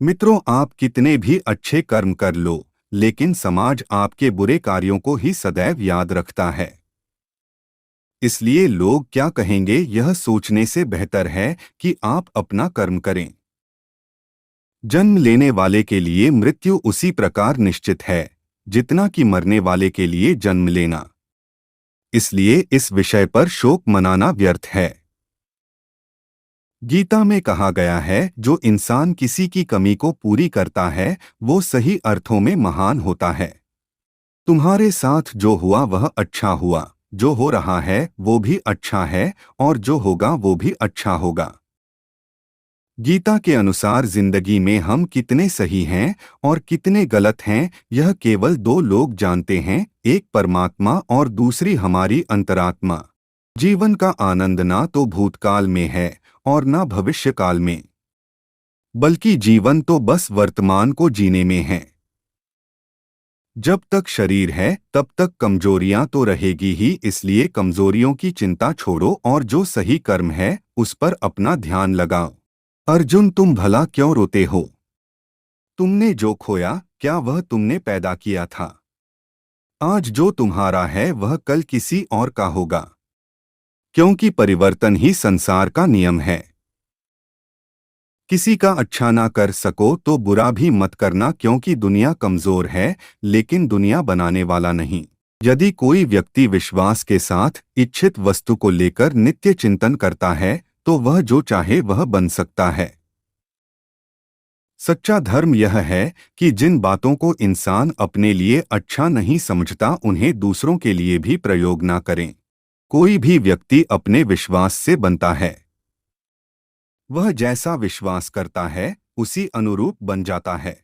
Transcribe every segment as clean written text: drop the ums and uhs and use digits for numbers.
मित्रों, आप कितने भी अच्छे कर्म कर लो, लेकिन समाज आपके बुरे कार्यों को ही सदैव याद रखता है। इसलिए लोग क्या कहेंगे यह सोचने से बेहतर है कि आप अपना कर्म करें। जन्म लेने वाले के लिए मृत्यु उसी प्रकार निश्चित है जितना कि मरने वाले के लिए जन्म लेना। इसलिए इस विषय पर शोक मनाना व्यर्थ है। गीता में कहा गया है, जो इंसान किसी की कमी को पूरी करता है वो सही अर्थों में महान होता है। तुम्हारे साथ जो हुआ वह अच्छा हुआ, जो हो रहा है वो भी अच्छा है, और जो होगा वो भी अच्छा होगा। गीता के अनुसार जिंदगी में हम कितने सही हैं और कितने गलत हैं यह केवल दो लोग जानते हैं, एक परमात्मा और दूसरी हमारी अंतरात्मा। जीवन का आनंद ना तो भूतकाल में है और ना भविष्यकाल में, बल्कि जीवन तो बस वर्तमान को जीने में है। जब तक शरीर है तब तक कमजोरियां तो रहेगी ही, इसलिए कमजोरियों की चिंता छोड़ो और जो सही कर्म है उस पर अपना ध्यान लगाओ। अर्जुन, तुम भला क्यों रोते हो? तुमने जो खोया क्या वह तुमने पैदा किया था? आज जो तुम्हारा है वह कल किसी और का होगा, क्योंकि परिवर्तन ही संसार का नियम है। किसी का अच्छा ना कर सको तो बुरा भी मत करना, क्योंकि दुनिया कमजोर है लेकिन दुनिया बनाने वाला नहीं। यदि कोई व्यक्ति विश्वास के साथ इच्छित वस्तु को लेकर नित्य चिंतन करता है तो वह जो चाहे वह बन सकता है। सच्चा धर्म यह है कि जिन बातों को इंसान अपने लिए अच्छा नहीं समझता उन्हें दूसरों के लिए भी प्रयोग ना करें। कोई भी व्यक्ति अपने विश्वास से बनता है। वह जैसा विश्वास करता है उसी अनुरूप बन जाता है।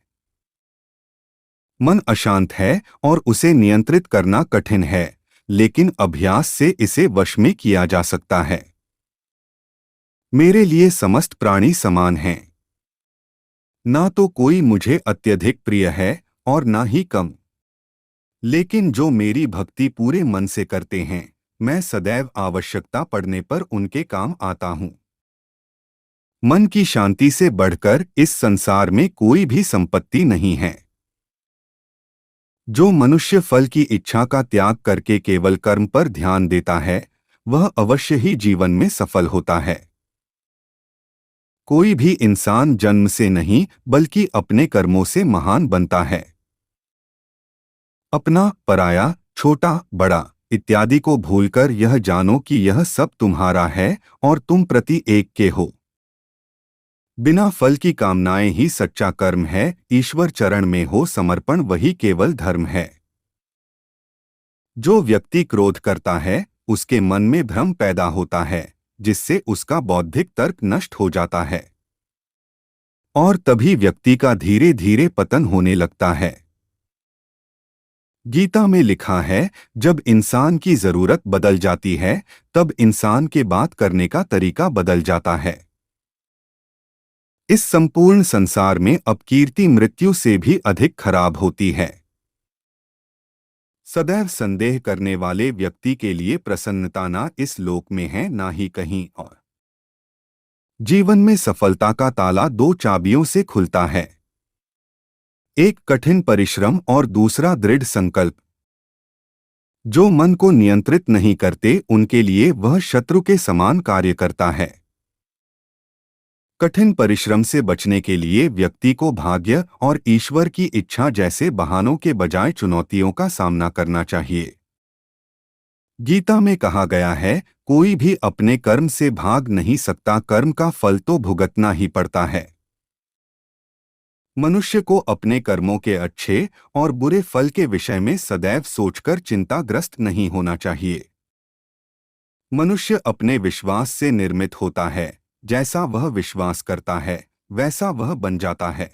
मन अशांत है और उसे नियंत्रित करना कठिन है, लेकिन अभ्यास से इसे वश में किया जा सकता है। मेरे लिए समस्त प्राणी समान हैं। ना तो कोई मुझे अत्यधिक प्रिय है और ना ही कम, लेकिन जो मेरी भक्ति पूरे मन से करते हैं मैं सदैव आवश्यकता पड़ने पर उनके काम आता हूँ। मन की शांति से बढ़कर इस संसार में कोई भी संपत्ति नहीं है। जो मनुष्य फल की इच्छा का त्याग करके केवल कर्म पर ध्यान देता है वह अवश्य ही जीवन में सफल होता है। कोई भी इंसान जन्म से नहीं बल्कि अपने कर्मों से महान बनता है। अपना, पराया, छोटा, बड़ा इत्यादि को भूलकर यह जानो कि यह सब तुम्हारा है और तुम प्रति एक के हो। बिना फल की कामनाएं ही सच्चा कर्म है। ईश्वर चरण में हो समर्पण वही केवल धर्म है। जो व्यक्ति क्रोध करता है उसके मन में भ्रम पैदा होता है, जिससे उसका बौद्धिक तर्क नष्ट हो जाता है और तभी व्यक्ति का धीरे धीरे पतन होने लगता है। गीता में लिखा है, जब इंसान की जरूरत बदल जाती है तब इंसान के बात करने का तरीका बदल जाता है। इस संपूर्ण संसार में अपकीर्ति मृत्यु से भी अधिक खराब होती है। सदैव संदेह करने वाले व्यक्ति के लिए प्रसन्नता ना इस लोक में है ना ही कहीं और। जीवन में सफलता का ताला दो चाबियों से खुलता है, एक कठिन परिश्रम और दूसरा दृढ़ संकल्प। जो मन को नियंत्रित नहीं करते उनके लिए वह शत्रु के समान कार्य करता है। कठिन परिश्रम से बचने के लिए व्यक्ति को भाग्य और ईश्वर की इच्छा जैसे बहानों के बजाय चुनौतियों का सामना करना चाहिए। गीता में कहा गया है, कोई भी अपने कर्म से भाग नहीं सकता, कर्म का फल तो भुगतना ही पड़ता है। मनुष्य को अपने कर्मों के अच्छे और बुरे फल के विषय में सदैव सोचकर चिंताग्रस्त नहीं होना चाहिए। मनुष्य अपने विश्वास से निर्मित होता है, जैसा वह विश्वास करता है वैसा वह बन जाता है।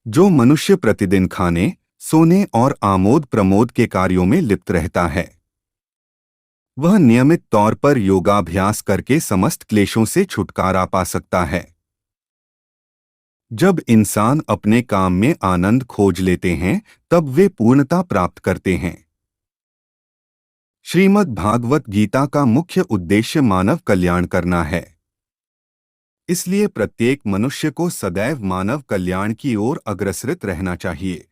जो मनुष्य प्रतिदिन खाने, सोने और आमोद प्रमोद के कार्यों में लिप्त रहता है वह नियमित तौर पर योगाभ्यास करके समस्त क्लेशों से छुटकारा पा सकता है। जब इंसान अपने काम में आनंद खोज लेते हैं तब वे पूर्णता प्राप्त करते हैं। श्रीमद् भागवत गीता का मुख्य उद्देश्य मानव कल्याण करना है। इसलिए प्रत्येक मनुष्य को सदैव मानव कल्याण की ओर अग्रसरित रहना चाहिए।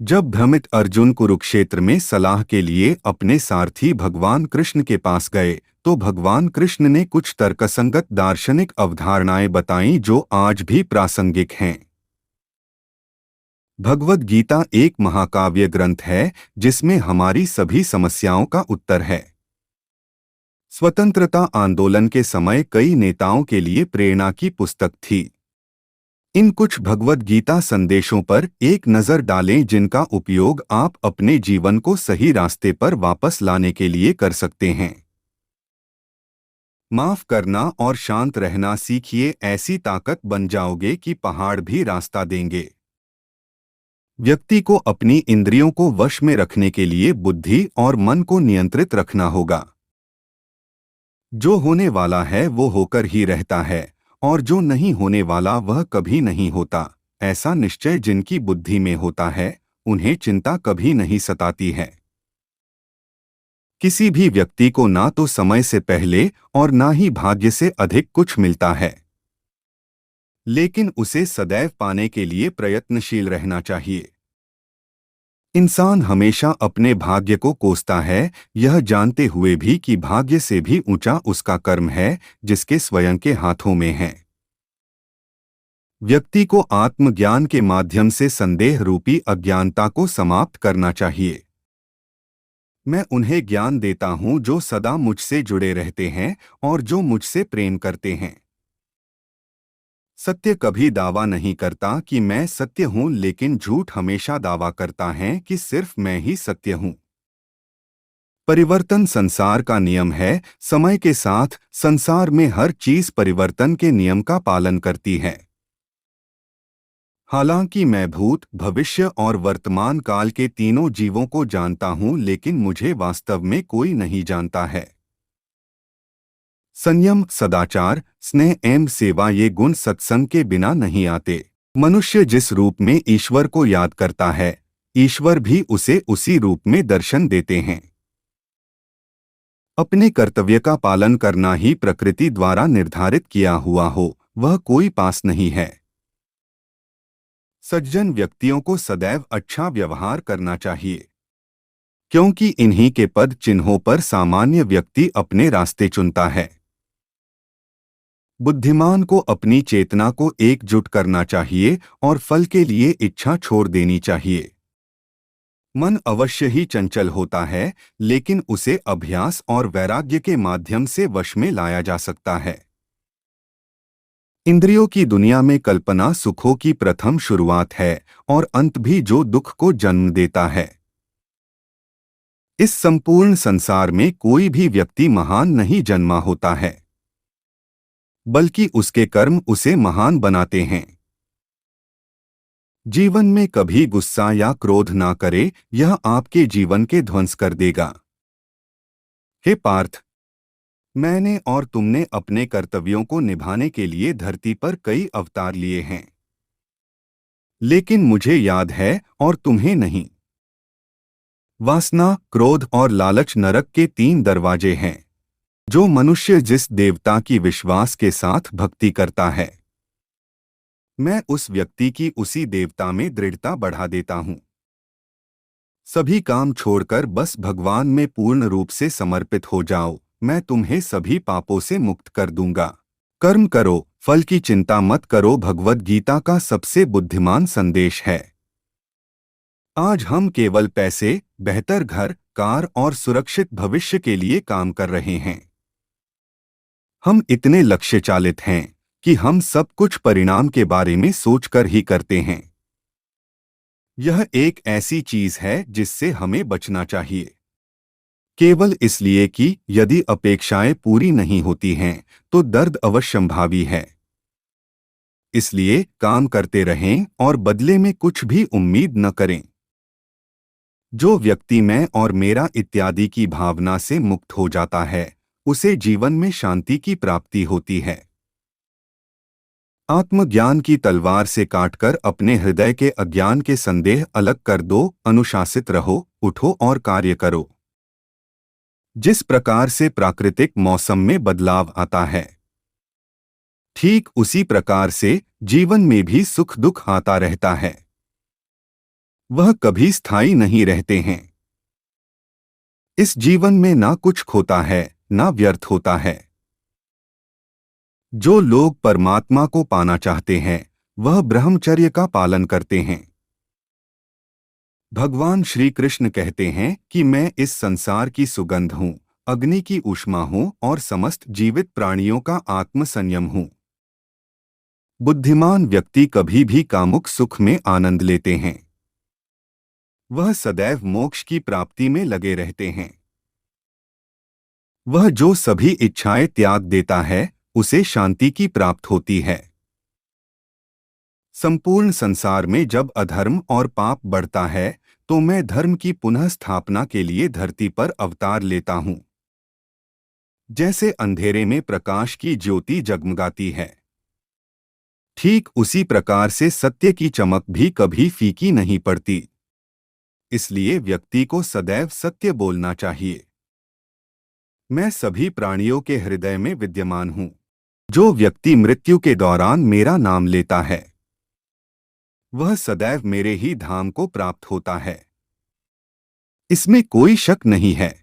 जब भ्रमित अर्जुन कुरुक्षेत्र में सलाह के लिए अपने सारथी भगवान कृष्ण के पास गए, तो भगवान कृष्ण ने कुछ तर्कसंगत दार्शनिक अवधारणाएं बताईं जो आज भी प्रासंगिक हैं। भगवद गीता एक महाकाव्य ग्रंथ है जिसमें हमारी सभी समस्याओं का उत्तर है। स्वतंत्रता आंदोलन के समय कई नेताओं के लिए प्रेरणा की पुस्तक थी। इन कुछ भगवद गीता संदेशों पर एक नज़र डालें जिनका उपयोग आप अपने जीवन को सही रास्ते पर वापस लाने के लिए कर सकते हैं। माफ करना और शांत रहना सीखिए, ऐसी ताकत बन जाओगे कि पहाड़ भी रास्ता देंगे। व्यक्ति को अपनी इंद्रियों को वश में रखने के लिए बुद्धि और मन को नियंत्रित रखना होगा। जो होने वाला है वो होकर ही रहता है, और जो नहीं होने वाला वह कभी नहीं होता। ऐसा निश्चय जिनकी बुद्धि में होता है, उन्हें चिंता कभी नहीं सताती है। किसी भी व्यक्ति को ना तो समय से पहले और ना ही भाग्य से अधिक कुछ मिलता है, लेकिन उसे सदैव पाने के लिए प्रयत्नशील रहना चाहिए। इंसान हमेशा अपने भाग्य को कोसता है, यह जानते हुए भी कि भाग्य से भी ऊंचा उसका कर्म है जिसके स्वयं के हाथों में है। व्यक्ति को आत्मज्ञान के माध्यम से संदेह रूपी अज्ञानता को समाप्त करना चाहिए। मैं उन्हें ज्ञान देता हूं जो सदा मुझसे जुड़े रहते हैं और जो मुझसे प्रेम करते हैं। सत्य कभी दावा नहीं करता कि मैं सत्य हूं, लेकिन झूठ हमेशा दावा करता है कि सिर्फ मैं ही सत्य हूं। परिवर्तन संसार का नियम है। समय के साथ संसार में हर चीज परिवर्तन के नियम का पालन करती है। हालांकि मैं भूत, भविष्य और वर्तमान काल के तीनों जीवों को जानता हूं, लेकिन मुझे वास्तव में कोई नहीं जानता है। संयम, सदाचार, स्नेह एवं सेवा ये गुण सत्संग के बिना नहीं आते। मनुष्य जिस रूप में ईश्वर को याद करता है, ईश्वर भी उसे उसी रूप में दर्शन देते हैं। अपने कर्तव्य का पालन करना ही प्रकृति द्वारा निर्धारित किया हुआ हो, वह कोई पास नहीं है। सज्जन व्यक्तियों को सदैव अच्छा व्यवहार करना चाहिए, क्योंकि इन्हीं के पद चिन्हों पर सामान्य व्यक्ति अपने रास्ते चुनता है। बुद्धिमान को अपनी चेतना को एकजुट करना चाहिए और फल के लिए इच्छा छोड़ देनी चाहिए। मन अवश्य ही चंचल होता है, लेकिन उसे अभ्यास और वैराग्य के माध्यम से वश में लाया जा सकता है। इंद्रियों की दुनिया में कल्पना सुखों की प्रथम शुरुआत है और अंत भी जो दुख को जन्म देता है। इस संपूर्ण संसार में कोई भी व्यक्ति महान नहीं जन्मा होता है, बल्कि उसके कर्म उसे महान बनाते हैं। जीवन में कभी गुस्सा या क्रोध ना करे, यह आपके जीवन के ध्वंस कर देगा। हे पार्थ, मैंने और तुमने अपने कर्तव्यों को निभाने के लिए धरती पर कई अवतार लिए हैं, लेकिन मुझे याद है और तुम्हें नहीं। वासना, क्रोध और लालच नरक के 3 दरवाजे हैं। जो मनुष्य जिस देवता की विश्वास के साथ भक्ति करता है, मैं उस व्यक्ति की उसी देवता में दृढ़ता बढ़ा देता हूँ। सभी काम छोड़कर बस भगवान में पूर्ण रूप से समर्पित हो जाओ, मैं तुम्हें सभी पापों से मुक्त कर दूंगा। कर्म करो, फल की चिंता मत करो, भगवद गीता का सबसे बुद्धिमान संदेश है। आज हम केवल पैसे, बेहतर घर, कार और सुरक्षित भविष्य के लिए काम कर रहे हैं। हम इतने लक्ष्य चालित हैं कि हम सब कुछ परिणाम के बारे में सोचकर ही करते हैं। यह एक ऐसी चीज है जिससे हमें बचना चाहिए, केवल इसलिए कि यदि अपेक्षाएं पूरी नहीं होती हैं तो दर्द अवश्यंभावी है। इसलिए काम करते रहें और बदले में कुछ भी उम्मीद न करें। जो व्यक्ति मैं और मेरा इत्यादि की भावना से मुक्त हो जाता है, उसे जीवन में शांति की प्राप्ति होती है। आत्मज्ञान की तलवार से काटकर अपने हृदय के अज्ञान के संदेह अलग कर दो। अनुशासित रहो, उठो और कार्य करो। जिस प्रकार से प्राकृतिक मौसम में बदलाव आता है, ठीक उसी प्रकार से जीवन में भी सुख दुख आता रहता है, वह कभी स्थायी नहीं रहते हैं। इस जीवन में ना कुछ खोता है, ना व्यर्थ होता है। जो लोग परमात्मा को पाना चाहते हैं, वह ब्रह्मचर्य का पालन करते हैं। भगवान श्री कृष्ण कहते हैं कि मैं इस संसार की सुगंध हूँ, अग्नि की ऊष्मा हूँ और समस्त जीवित प्राणियों का आत्म संयम हूँ। बुद्धिमान व्यक्ति कभी भी कामुक सुख में आनंद लेते हैं। वह सदैव मोक्ष की प्राप्ति में लगे रहते हैं। वह जो सभी इच्छाएं त्याग देता है, उसे शांति की प्राप्त होती है। संपूर्ण संसार में जब अधर्म और पाप बढ़ता है, तो मैं धर्म की पुनः स्थापना के लिए धरती पर अवतार लेता हूँ। जैसे अंधेरे में प्रकाश की ज्योति जगमगाती है, ठीक उसी प्रकार से सत्य की चमक भी कभी फीकी नहीं पड़ती। इसलिए व्यक्ति को सदैव सत्य बोलना चाहिए। मैं सभी प्राणियों के हृदय में विद्यमान हूँ। जो व्यक्ति मृत्यु के दौरान मेरा नाम लेता है, वह सदैव मेरे ही धाम को प्राप्त होता है। इसमें कोई शक नहीं है।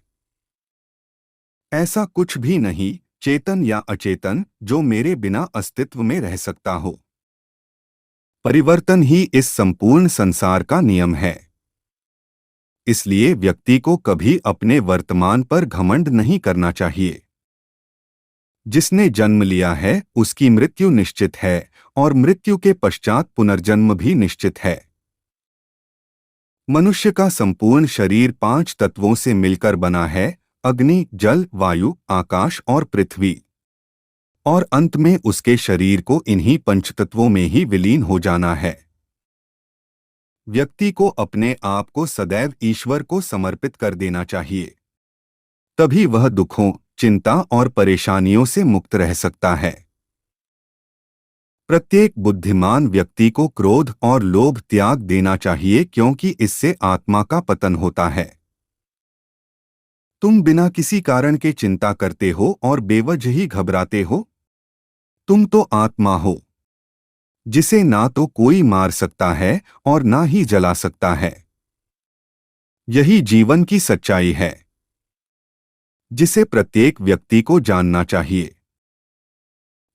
ऐसा कुछ भी नहीं, चेतन या अचेतन, जो मेरे बिना अस्तित्व में रह सकता हो। परिवर्तन ही इस संपूर्ण संसार का नियम है। इसलिए व्यक्ति को कभी अपने वर्तमान पर घमंड नहीं करना चाहिए। जिसने जन्म लिया है, उसकी मृत्यु निश्चित है और मृत्यु के पश्चात पुनर्जन्म भी निश्चित है। मनुष्य का संपूर्ण शरीर 5 तत्वों से मिलकर बना है: अग्नि, जल, वायु, आकाश और पृथ्वी। और अंत में उसके शरीर को इन्हीं पंचतत्वों में ही विलीन हो जाना है। व्यक्ति को अपने आप को सदैव ईश्वर को समर्पित कर देना चाहिए। तभी वह दुखों, चिंता और परेशानियों से मुक्त रह सकता है। प्रत्येक बुद्धिमान व्यक्ति को क्रोध और लोभ त्याग देना चाहिए, क्योंकि इससे आत्मा का पतन होता है। तुम बिना किसी कारण के चिंता करते हो और बेवजह ही घबराते हो। तुम तो आत्मा हो, जिसे ना तो कोई मार सकता है और ना ही जला सकता है। यही जीवन की सच्चाई है, जिसे प्रत्येक व्यक्ति को जानना चाहिए।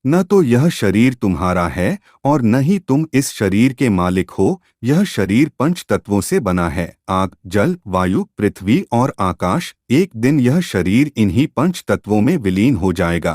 न तो यह शरीर तुम्हारा है और न ही तुम इस शरीर के मालिक हो। यह शरीर 5 तत्वों से बना है: आग, जल, वायु, पृथ्वी और आकाश। एक दिन यह शरीर इन्हीं 5 तत्वों में विलीन हो जाएगा।